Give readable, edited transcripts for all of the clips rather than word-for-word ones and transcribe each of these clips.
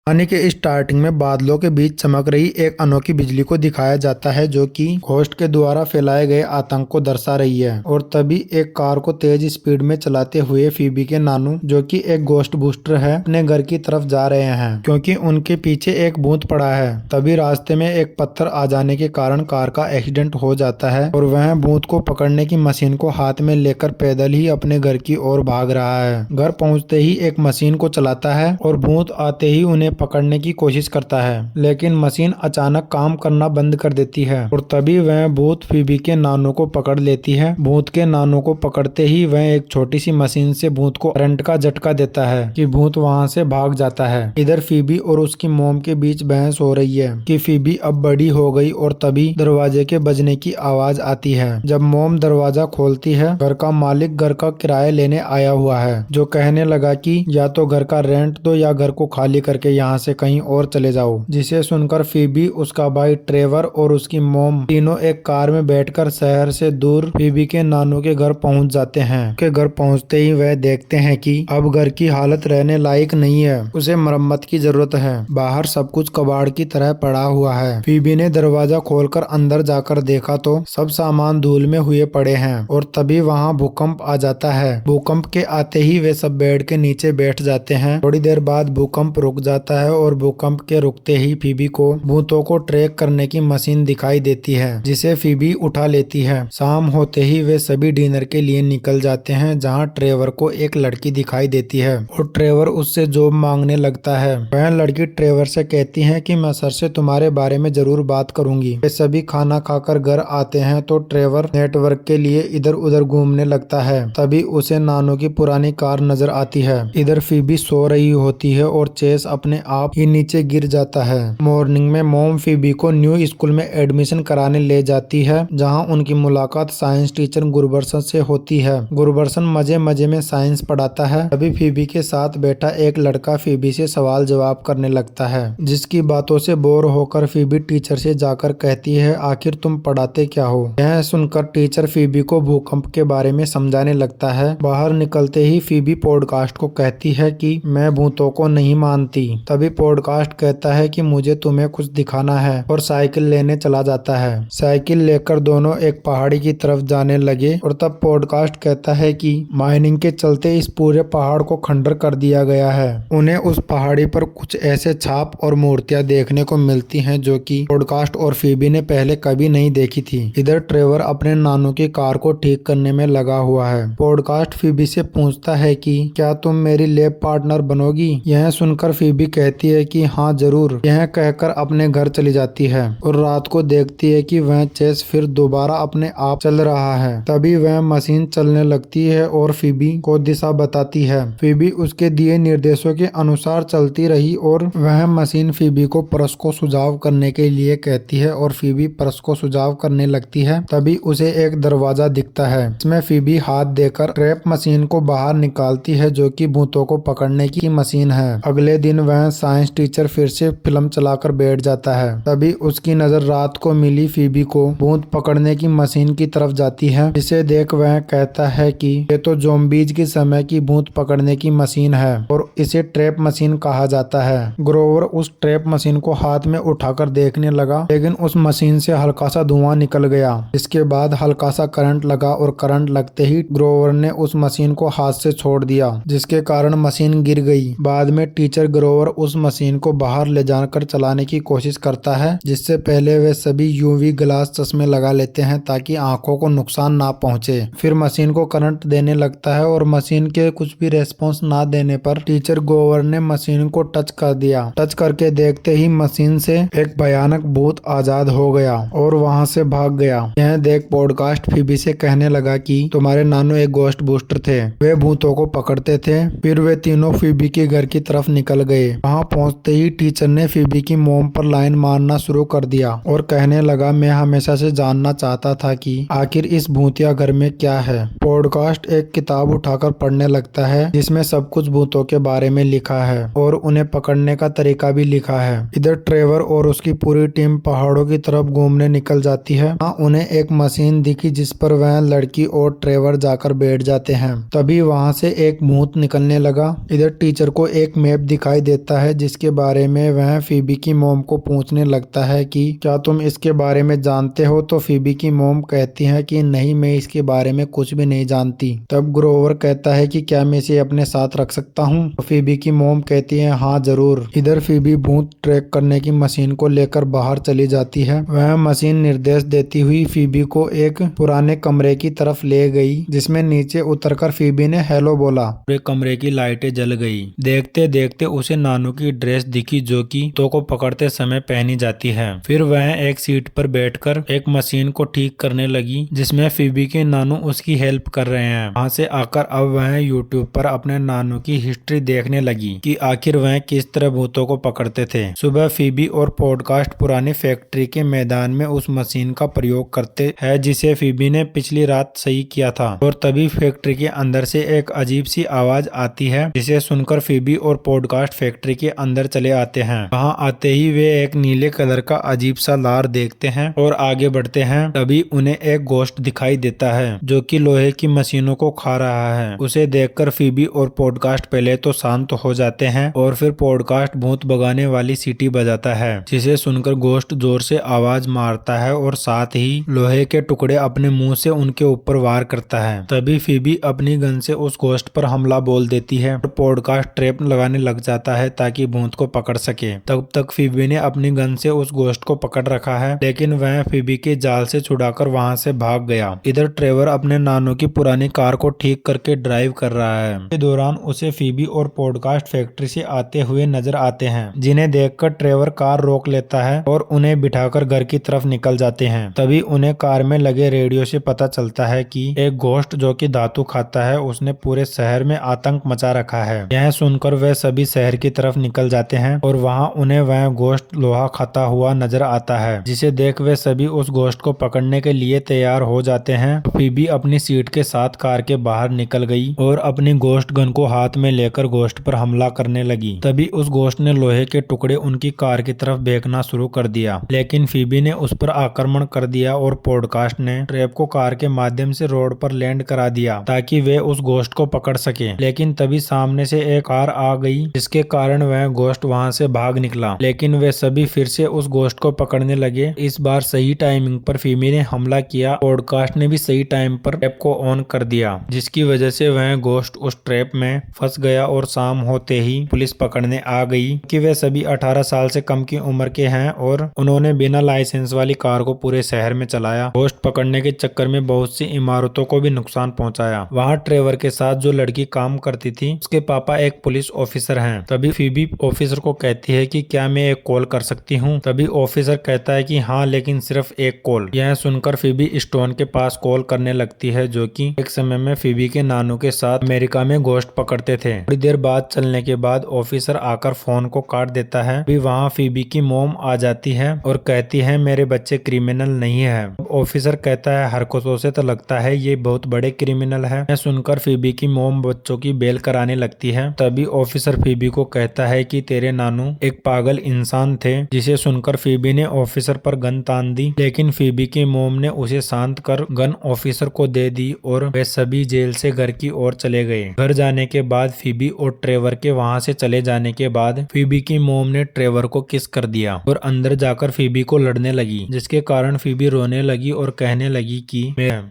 कहानी के स्टार्टिंग में बादलों के बीच चमक रही एक अनोखी बिजली को दिखाया जाता है जो कि घोस्ट के द्वारा फैलाए गए आतंक को दर्शा रही है। और तभी एक कार को तेज स्पीड में चलाते हुए फीबी के नानू जो कि एक घोस्ट बूस्टर है अपने घर की तरफ जा रहे हैं क्योंकि उनके पीछे एक भूत पड़ा है। तभी रास्ते में एक पत्थर आ जाने के कारण कार का एक्सीडेंट हो जाता है और वह भूत को पकड़ने की मशीन को हाथ में लेकर पैदल ही अपने घर की ओर भाग रहा है। घर पहुंचते ही एक मशीन को चलाता है और भूत आते ही उन्हें पकड़ने की कोशिश करता है, लेकिन मशीन अचानक काम करना बंद कर देती है और तभी वह भूत फीबी के नानू को पकड़ लेती है। भूत के नानू को पकड़ते ही वह एक छोटी सी मशीन से भूत को करंट का झटका देता है कि भूत वहां से भाग जाता है। इधर फीबी और उसकी मोम के बीच बहस हो रही है कि फीबी अब बड़ी हो गई और तभी दरवाजे के बजने की आवाज आती है। जब मोम दरवाजा खोलती है, घर का मालिक घर का किराया लेने आया हुआ है जो कहने लगा कि या तो घर का रेंट दो या घर को खाली करके यहाँ से कहीं और चले जाओ। जिसे सुनकर फीबी, उसका भाई ट्रेवर और उसकी मोम तीनों एक कार में बैठकर शहर से दूर फीबी के नानू के घर पहुंच जाते हैं। के घर पहुंचते ही वह देखते हैं कि अब घर की हालत रहने लायक नहीं है, उसे मरम्मत की जरूरत है। बाहर सब कुछ कबाड़ की तरह पड़ा हुआ है। फीबी ने दरवाजा खोलकर अंदर जाकर देखा तो सब सामान धूल में हुए पड़े हैं और तभी वहाँ भूकंप आ जाता है। भूकंप के आते ही वे सब बेड के नीचे बैठ जाते हैं। थोड़ी देर बाद भूकंप रुक जाता है और भूकंप के रुकते ही फीबी को भूतों को ट्रैक करने की मशीन दिखाई देती है जिसे फीबी उठा लेती है। शाम होते ही वे सभी डिनर के लिए निकल जाते हैं जहां ट्रेवर को एक लड़की दिखाई देती है और ट्रेवर उससे जॉब मांगने लगता है। वह लड़की ट्रेवर से कहती है कि मैं सर से तुम्हारे बारे में जरूर बात करूंगी। वे सभी खाना खाकर घर आते हैं तो ट्रेवर नेटवर्क के लिए इधर उधर घूमने लगता है। तभी उसे नानू की पुरानी कार नजर आती है। इधर फीबी सो रही होती है और चेस अपने आप ही नीचे गिर जाता है। मॉर्निंग में मोम फीबी को न्यू स्कूल में एडमिशन कराने ले जाती है जहां उनकी मुलाकात साइंस टीचर गुरबरसन से होती है। गुरबरसन मजे मजे में साइंस पढ़ाता है। तभी फीबी के साथ बैठा एक लड़का फीबी से सवाल जवाब करने लगता है जिसकी बातों से बोर होकर फीबी टीचर से जाकर कहती है आखिर तुम पढ़ाते क्या हो। यह सुनकर टीचर फीबी को भूकंप के बारे में समझाने लगता है। बाहर निकलते ही फीबी पॉडकास्ट को कहती है कि मैं भूतों को नहीं मानती। तभी पॉडकास्ट कहता है कि मुझे तुम्हें कुछ दिखाना है और साइकिल लेने चला जाता है। साइकिल लेकर दोनों एक पहाड़ी की तरफ जाने लगे और तब पॉडकास्ट कहता है कि माइनिंग के चलते इस पूरे पहाड़ को खंडर कर दिया गया है। उन्हें उस पहाड़ी पर कुछ ऐसे छाप और मूर्तियां देखने को मिलती हैं जो कि पॉडकास्ट और फीबी ने पहले कभी नहीं देखी थी। इधर ट्रेवर अपने नानू की कार को ठीक करने में लगा हुआ है। पॉडकास्ट फीबी से पूछता है कि क्या तुम मेरी लैब पार्टनर बनोगी। यह सुनकर फीबी कहती है कि हाँ जरूर। यह कहकर अपने घर चली जाती है और रात को देखती है कि वह चेस फिर दोबारा अपने आप चल रहा है। तभी वह मशीन चलने लगती है और फीबी को दिशा बताती है। फीबी उसके दिए निर्देशों के अनुसार चलती रही और वह मशीन फीबी को परस को सुझाव करने के लिए कहती है और फीबी परस को सुझाव करने लगती है। तभी उसे एक दरवाजा दिखता है इसमें फीबी हाथ देकर ट्रैप मशीन को बाहर निकालती है जो कि भूतों को पकड़ने की मशीन है। अगले दिन वह साइंस टीचर फिर से फिल्म चलाकर बैठ जाता है। तभी उसकी नजर रात को मिली फीबी को भूत पकड़ने की मशीन की तरफ जाती है जिसे देख वह कहता है कि ये तो ज़ॉम्बीज के समय की भूत पकड़ने की मशीन है और इसे ट्रैप मशीन कहा जाता है। ग्रोवर उस ट्रैप मशीन को हाथ में उठाकर देखने लगा लेकिन उस मशीन से हल्का सा धुआं निकल गया। इसके बाद हल्का सा करंट लगा और करंट लगते ही ग्रोवर ने उस मशीन को हाथ से छोड़ दिया जिसके कारण मशीन गिर गई। बाद में टीचर ग्रोवर उस मशीन को बाहर ले जाकर चलाने की कोशिश करता है जिससे पहले वे सभी यूवी ग्लास चश्मे लगा लेते हैं ताकि आंखों को नुकसान ना पहुंचे। फिर मशीन को करंट देने लगता है और मशीन के कुछ भी रेस्पॉन्स ना देने पर टीचर ग्रोवर ने मशीन को टच कर दिया। टच करके देखते ही मशीन से एक भयानक भूत आजाद हो गया और वहां से भाग गया। यह देख पॉडकास्ट फीबी से कहने लगा कि तुम्हारे नानू एक घोस्ट बूस्टर थे, वे भूतों को पकड़ते थे। फिर वे तीनों फीबी के घर की तरफ निकल गए। वहां पहुंचते ही टीचर ने फीबी की मोम पर लाइन मारना शुरू कर दिया और कहने लगा मैं हमेशा से जानना चाहता था कि आखिर इस भूतिया घर में क्या है। पॉडकास्ट एक किताब उठाकर पढ़ने लगता है जिसमें सब कुछ भूतों के बारे में लिखा है और उन्हें पकड़ने का तरीका भी लिखा है। इधर ट्रेवर और उसकी पूरी टीम पहाड़ों की तरफ घूमने निकल जाती है। वहाँ उन्हें एक मशीन दिखी जिस पर वह लड़की और ट्रेवर जाकर बैठ जाते हैं। तभी वहाँ से एक भूत निकलने लगा। इधर टीचर को एक मैप दिखाई देता आता है जिसके बारे में वह फीबी की मॉम को पूछने लगता है कि क्या तुम इसके बारे में जानते हो। तो फीबी की मॉम कहती है कि नहीं, मैं इसके बारे में कुछ भी नहीं जानती। तब ग्रोवर कहता है कि क्या मैं इसे अपने साथ रख सकता हूँ। तो फीबी की मॉम कहती है हाँ जरूर। इधर फीबी भूत ट्रैक करने की मशीन को लेकर बाहर चली जाती है। वह मशीन निर्देश देती हुई फीबी को एक पुराने कमरे की तरफ ले गई जिसमें नीचे उतरकर फीबी ने हेलो बोला। पूरे कमरे की लाइटें जल गई। देखते देखते उसे नानू की ड्रेस दिखी जो कि तो को पकड़ते समय पहनी जाती है। फिर वह एक सीट पर बैठकर एक मशीन को ठीक करने लगी जिसमें फीबी के नानू उसकी हेल्प कर रहे हैं। वहाँ से आकर अब वह यूट्यूब पर अपने नानू की हिस्ट्री देखने लगी कि आखिर वह किस तरह भूतों को पकड़ते थे। सुबह फीबी और पॉडकास्ट पुरानी फैक्ट्री के मैदान में उस मशीन का प्रयोग करते हैं जिसे फीबी ने पिछली रात सही किया था। और तभी फैक्ट्री के अंदर से एक अजीब सी आवाज आती है जिसे सुनकर फीबी और पॉडकास्ट फैक्ट्री के अंदर चले आते हैं। वहाँ आते ही वे एक नीले कलर का अजीब सा लार देखते हैं और आगे बढ़ते हैं। तभी उन्हें एक गोश्त दिखाई देता है जो कि लोहे की मशीनों को खा रहा है। उसे देखकर फीबी और पॉडकास्ट पहले तो शांत हो जाते हैं और फिर पॉडकास्ट भूत भगाने वाली सीटी बजाता है जिसे सुनकर गोश्त जोर से आवाज मारता है और साथ ही लोहे के टुकड़े अपने मुंह से उनके ऊपर वार करता है। तभी फीबी अपनी गन से उस गोश्त पर हमला बोल देती है और पॉडकास्ट ट्रैप लगाने लग जाता है ताकि भूत को पकड़ सके। तब तक फीबी ने अपनी गन से उस गोश्त को पकड़ रखा है लेकिन वह फीबी के जाल से छुड़ाकर वहां से भाग गया। इधर ट्रेवर अपने नानू की पुरानी कार को ठीक करके ड्राइव कर रहा है। इस दौरान उसे फीबी और पॉडकास्ट फैक्ट्री से आते हुए नजर आते हैं जिन्हें देखकर ट्रेवर कार रोक लेता है और उन्हें बिठाकर घर की तरफ निकल जाते हैं। तभी उन्हें कार में लगे रेडियो से पता चलता है कि एक गोश्त जो कि धातु खाता है उसने पूरे शहर में आतंक मचा रखा है। यह सुनकर वे सभी शहर की तरफ निकल जाते हैं और वहां उन्हें वह गोश्त लोहा खाता हुआ नजर आता है जिसे देख वे सभी उस गोश्त को पकड़ने के लिए तैयार हो जाते हैं। फीबी अपनी सीट के साथ कार के बाहर निकल गई और अपनी गोश्त गन को हाथ में लेकर गोश्त पर हमला करने लगी। तभी उस गोश्त ने लोहे के टुकड़े उनकी कार की तरफ फेंकना शुरू कर दिया लेकिन फीबी ने उस पर आक्रमण कर दिया और पॉडकास्ट ने ट्रैप को कार के माध्यम से रोड पर लैंड करा दिया ताकि वे उस गोश्त को पकड़ सके। लेकिन तभी सामने से एक कार आ गई जिसके कारण वह गोश्त वहां से भाग निकला लेकिन वे सभी फिर से उस गोश्त को पकड़ने लगे। इस बार सही टाइमिंग पर फीबी ने हमला किया। पॉडकास्ट ने भी सही टाइम पर ट्रैप को ऑन कर दिया जिसकी वजह से वह गोश्त उस ट्रैप में फंस गया और शाम होते ही पुलिस पकड़ने आ गई कि वे सभी 18 साल से कम की उम्र के हैं और उन्होंने बिना लाइसेंस वाली कार को पूरे शहर में चलाया। गोश्त पकड़ने के चक्कर में बहुत सी इमारतों को भी नुकसान पहुंचाया। वहां ट्रेवर के साथ जो लड़की काम करती थी उसके पापा एक पुलिस ऑफिसर हैं। तभी फीबी ऑफिसर को कहती है कि क्या मैं एक कॉल कर सकती हूँ। तभी ऑफिसर कहता है कि हाँ लेकिन सिर्फ एक कॉल। यह सुनकर फीबी स्टोन के पास कॉल करने लगती है जो कि एक समय में फीबी के नानू के साथ अमेरिका में गोश्त पकड़ते थे। थोड़ी देर बाद चलने के बाद ऑफिसर आकर फोन को काट देता है। भी वहाँ फीबी की मॉम आ जाती है और कहती है मेरे बच्चे क्रिमिनल नहीं है। ऑफिसर कहता है हरकतों से तो लगता है ये बहुत बड़े क्रिमिनल है। यह सुनकर फीबी की मॉम बच्चों की बेल कराने लगती है। तभी ऑफिसर फीबी को कहता है कि तेरे नानू एक पागल इंसान थे। जिसे सुनकर फीबी ने ऑफिसर पर गन तान दी लेकिन फीबी की मॉम ने उसे शांत कर गन ऑफिसर को दे दी और वे सभी जेल से घर की ओर चले गए। घर जाने के बाद फीबी और ट्रेवर के वहां से चले जाने के बाद फीबी की मॉम ने ट्रेवर को किस कर दिया और अंदर जाकर फीबी को लड़ने लगी जिसके कारण फीबी रोने लगी और कहने लगी कि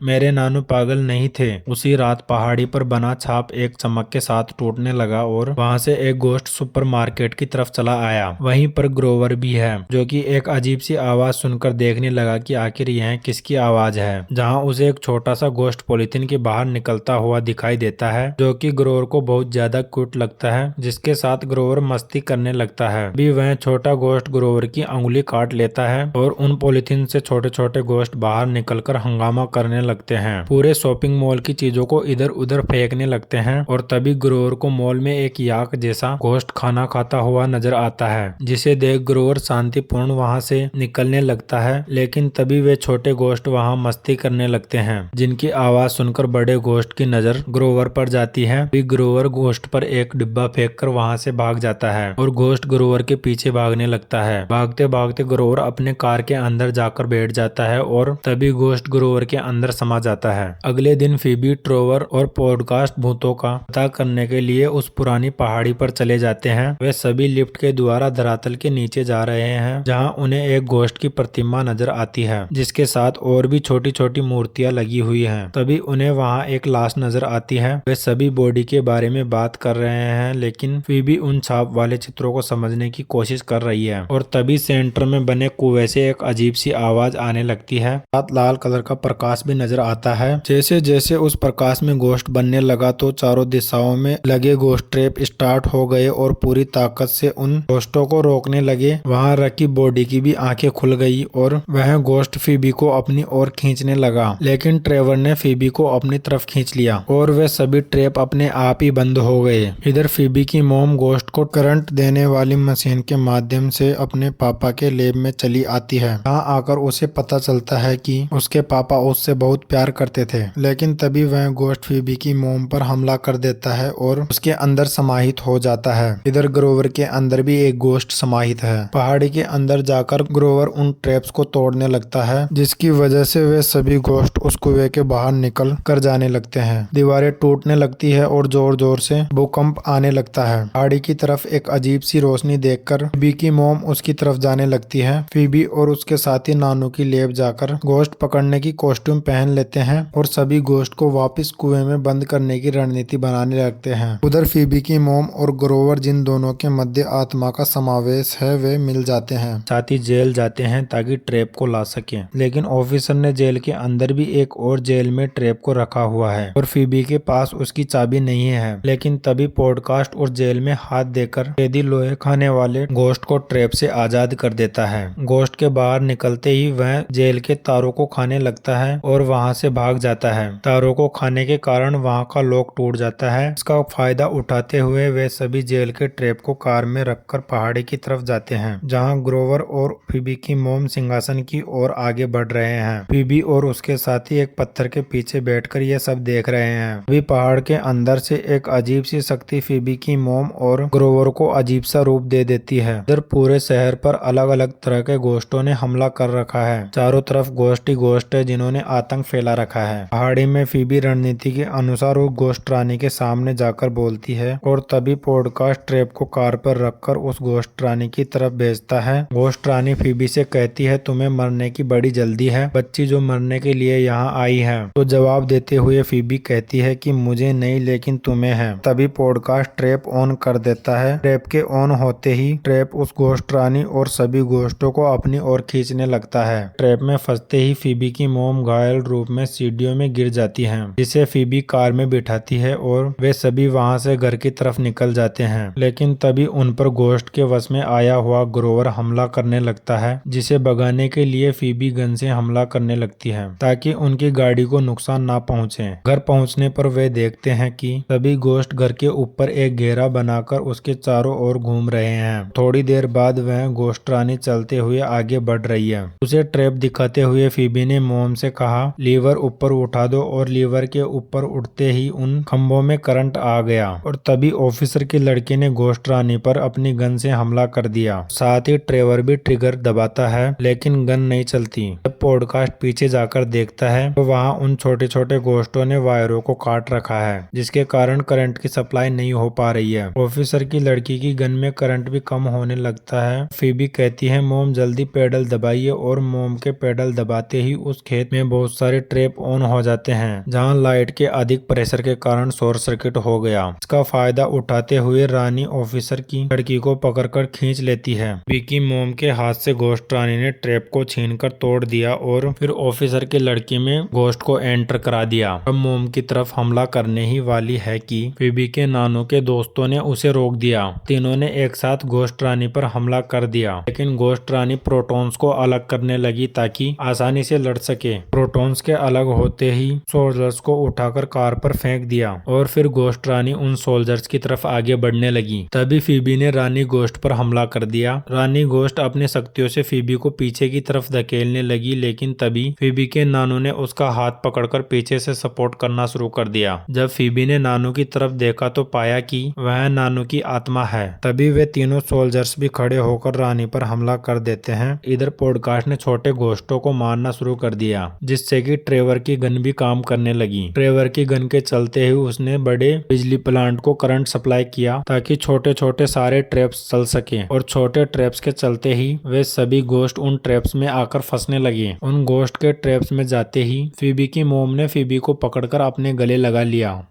मेरे नानू पागल नहीं थे। उसी रात पहाड़ी पर बना छाप एक चमक के साथ टूटने लगा और वहां से एक गोश्त सुपरमार्केट की तरफ चला आया। वहीं पर ग्रोवर भी है जो कि एक अजीब सी आवाज सुनकर देखने लगा कि आखिर यह किसकी आवाज है। जहां उसे एक छोटा सा गोश्त पॉलिथीन के बाहर निकलता हुआ दिखाई देता है जो कि ग्रोवर को बहुत ज्यादा क्यूट लगता है जिसके साथ ग्रोवर मस्ती करने लगता है। भी वह छोटा गोश्त ग्रोवर की अंगुली काट लेता है और उन पॉलिथीन से छोटे छोटे गोश्त बाहर निकलकर हंगामा करने लगते हैं। पूरे शॉपिंग मॉल की चीजों को इधर उधर फेंकने लगते हैं और तभी ग्रोवर को मॉल में एक याक जैसा गोश्त खाना खाता हुआ नजर आता है जिसे देख ग्रोवर शांतिपूर्ण वहां से निकलने लगता है। लेकिन तभी वे छोटे गोश्त वहां मस्ती करने लगते हैं जिनकी आवाज सुनकर बड़े गोश्त की नजर ग्रोवर पर जाती है। भी ग्रोवर गोश्त पर एक डिब्बा फेंककर वहां से भाग जाता है और गोश्त ग्रोवर के पीछे भागने लगता है। भागते भागते ग्रोवर अपने कार के अंदर जाकर बैठ जाता है और तभी गोश्त ग्रोवर के अंदर समा जाता है। अगले दिन फीबी ट्रेवर और पॉडकास्ट भूतों का पता करने के लिए उस पुरानी पहाड़ी पर चले जाते हैं वे सभी लिफ्ट के द्वारा धरातल के नीचे जा रहे हैं, जहां उन्हें एक घोस्ट की प्रतिमा नजर आती है जिसके साथ और भी छोटी छोटी मूर्तियां लगी हुई हैं। तभी उन्हें वहां एक लाश नजर आती है। वे सभी बॉडी के बारे में बात कर रहे हैं, लेकिन फीबी उन छाप वाले चित्रों को समझने की कोशिश कर रही है। और तभी सेंटर में बने कुएं से एक अजीब सी आवाज आने लगती है। साथ लाल कलर का प्रकाश भी नजर आता है। जैसे जैसे उस प्रकाश में घोस्ट बनने लगा तो चारों दिशाओं में लगे घोस्ट ट्रैप स्टार्ट हो गए और पूरी ताकत से उन घोस्टों को रोकने लगे। वहां रखी बॉडी की भी आंखें खुल गई और वह घोस्ट फीबी को अपनी ओर खींचने लगा, लेकिन ट्रेवर ने फीबी को अपनी तरफ खींच लिया और वे सभी ट्रैप अपने आप ही बंद हो गए। इधर फीबी की मॉम घोस्ट को करंट देने वाली मशीन के माध्यम से अपने पापा के लैब में चली आती है। यहाँ आकर उसे पता चलता है कि उसके पापा उससे बहुत प्यार करते थे, लेकिन तभी वह घोस्ट फीबी की मॉम पर हमला कर देता है और उसके अंदर समाहित हो जाता है। इधर ग्रोवर के अंदर भी एक घोस्ट समाहित है। पहाड़ी के अंदर जाकर ग्रोवर उन ट्रैप्स को तोड़ने लगता है, जिसकी वजह से वे सभी घोस्ट उस कुएं के बाहर निकल कर जाने लगते हैं। दीवारें टूटने लगती है और जोर जोर से भूकंप आने लगता है। पहाड़ी की तरफ एक अजीब सी रोशनी देखकर फीबी की मॉम उसकी तरफ जाने लगती है। फीबी और उसके साथी नानू की लैब जाकर घोस्ट पकड़ने की कॉस्ट्यूम पहन लेते हैं और सभी घोस्ट को वापस कुएं में बंद करने की रणनीति बनाने लगते हैं। उधर फीबी की मॉम और ग्रोवर, जिन दोनों के मध्य आत्मा का समावेश है, वे मिल जाते हैं। साथ ही जेल जाते हैं ताकि ट्रैप को ला सके, लेकिन ऑफिसर ने जेल के अंदर भी एक और जेल में ट्रैप को रखा हुआ है और फीबी के पास उसकी चाबी नहीं है। लेकिन तभी पॉडकास्ट और जेल में हाथ देकर कैदी लोहे खाने वाले घोस्ट को ट्रैप से आजाद कर देता है। घोस्ट के बाहर निकलते ही वह जेल के तारों को खाने लगता है और वहां से भाग जाता है। तारों को खाने के कारण वहां का लॉक टूट जाता है। इसका फायदा उठाते हुए वे सभी जेल के ट्रैप को कार में रखकर पहाड़ी की तरफ जाते हैं, जहां ग्रोवर और फीबी की मॉम सिंहासन की ओर आगे बढ़ रहे हैं। फीबी और उसके साथी एक पत्थर के पीछे बैठकर यह सब देख रहे हैं। अभी पहाड़ के अंदर से एक अजीब सी शक्ति फीबी की मॉम और ग्रोवर को अजीब सा रूप दे देती है। इधर पूरे शहर पर अलग अलग तरह के घोस्टों ने हमला कर रखा है। चारों तरफ घोस्ट ही घोस्ट है जिन्होंने आतंक फैला रखा है। पहाड़ी में फीबी रणनीति के अनुसार वो घोस्ट रानी के सामने जाकर बोलती है और तभी पॉडकास्ट ट्रैप को कार पर रखकर उस घोस्ट रानी की तरफ भेजता है। घोस्ट रानी फीबी से कहती है, तुम्हें मरने की बड़ी जल्दी है, बच्ची जो मरने के लिए यहाँ आई है। तो जवाब देते हुए फीबी कहती है कि मुझे नहीं लेकिन तुम्हें है। तभी पॉडकास्ट ट्रैप ऑन कर देता है। ट्रैप के ऑन होते ही ट्रैप उस घोस्ट रानी और सभी घोस्टों को अपनी ओर खींचने लगता है। ट्रैप में फंसते ही फीबी की मॉम घायल रूप में सीढ़ियों में गिर जाती है, जिसे फीबी कार में बिठाती है और वे सभी वहां से घर की तरफ निकल जाते हैं। लेकिन तभी उन पर घोस्ट के वश में आया हुआ ग्रोवर हमला करने लगता है, जिसे भगाने के लिए फीबी गन से हमला करने लगती है ताकि उनकी गाड़ी को नुकसान ना पहुंचे। घर पहुंचने पर वे देखते हैं कि सभी घोस्ट घर के ऊपर एक घेरा बनाकर उसके चारों ओर घूम रहे हैं। थोड़ी देर बाद वह घोस्ट रानी चलते हुए आगे बढ़ रही है। उसे ट्रैप दिखाते हुए फीबी ने मॉम से कहा, लीवर ऊपर उठा दो, और लीवर के ऊपर उठते ही उन खंभों में करंट आ गया और तभी ऑफिसर की लड़की ने घोस्ट रानी पर अपनी गन से हमला कर दिया। साथ ही ट्रेवर भी ट्रिगर दबाता है, लेकिन गन नहीं चलती। जब पॉडकास्ट पीछे जाकर देखता है तो वहाँ उन छोटे छोटे घोस्टों ने वायरों को काट रखा है, जिसके कारण करंट की सप्लाई नहीं हो पा रही है। ऑफिसर की लड़की की गन में करंट भी कम होने लगता है। फीबी कहती है, मोम जल्दी पेडल दबाइए, और मोम के पेडल दबाते ही उस खेत में बहुत सारे ट्रैप ऑन हो जाते हैं, जहां लाइट के अधिक प्रेशर के कारण शॉर्ट सर्किट हो गया। इसका फायदा उठाते हुए रानी ऑफिसर की लड़की को पकड़कर खींच लेती है। विकी मोम के हाथ से घोस्ट रानी ने ट्रैप को छीनकर तोड़ दिया और फिर ऑफिसर की लड़की में घोस्ट को एंटर करा दिया। अब मोम की तरफ हमला करने ही वाली है कि फीबी के नानू के दोस्तों ने उसे रोक दिया। तीनों ने एक साथ घोस्ट रानी पर हमला कर दिया, लेकिन घोस्ट रानी प्रोटॉन्स को अलग करने लगी ताकि आसानी से लड़ सके। प्रोटॉन्स के अलग होते ही सोल्जर्स को उठाकर कार पर फेंक दिया और फिर घोस्ट रानी उन सोल्जर्स की तरफ आगे बढ़ने लगी। तभी फीबी ने रानी घोस्ट पर हमला कर दिया। रानी घोस्ट अपने शक्तियों से फीबी को पीछे की तरफ धकेलने लगी, लेकिन तभी फीबी के नानू ने उसका हाथ पकड़कर पीछे से सपोर्ट करना शुरू कर दिया। जब फीबी ने नानू की तरफ देखा तो पाया कि वह नानू की आत्मा है। तभी वे तीनों सोल्जर्स भी खड़े होकर रानी पर हमला कर देते हैं। इधर पॉडकास्ट ने छोटे घोस्टों को मारना शुरू कर दिया, जिससे कि ट्रेवर की गन भी काम करने लगी। ट्रेवर की गन के चलते ही उसने बड़े बिजली प्लांट को करंट सप्लाई किया ताकि छोटे छोटे सारे ट्रैप्स चल सके, और छोटे ट्रैप्स के चलते ही वे सभी घोस्ट उन ट्रैप्स में आकर फंसने लगे। उन घोस्ट के ट्रैप्स में जाते ही फीबी की मॉम ने फीबी को पकड़कर अपने गले लगा लिया।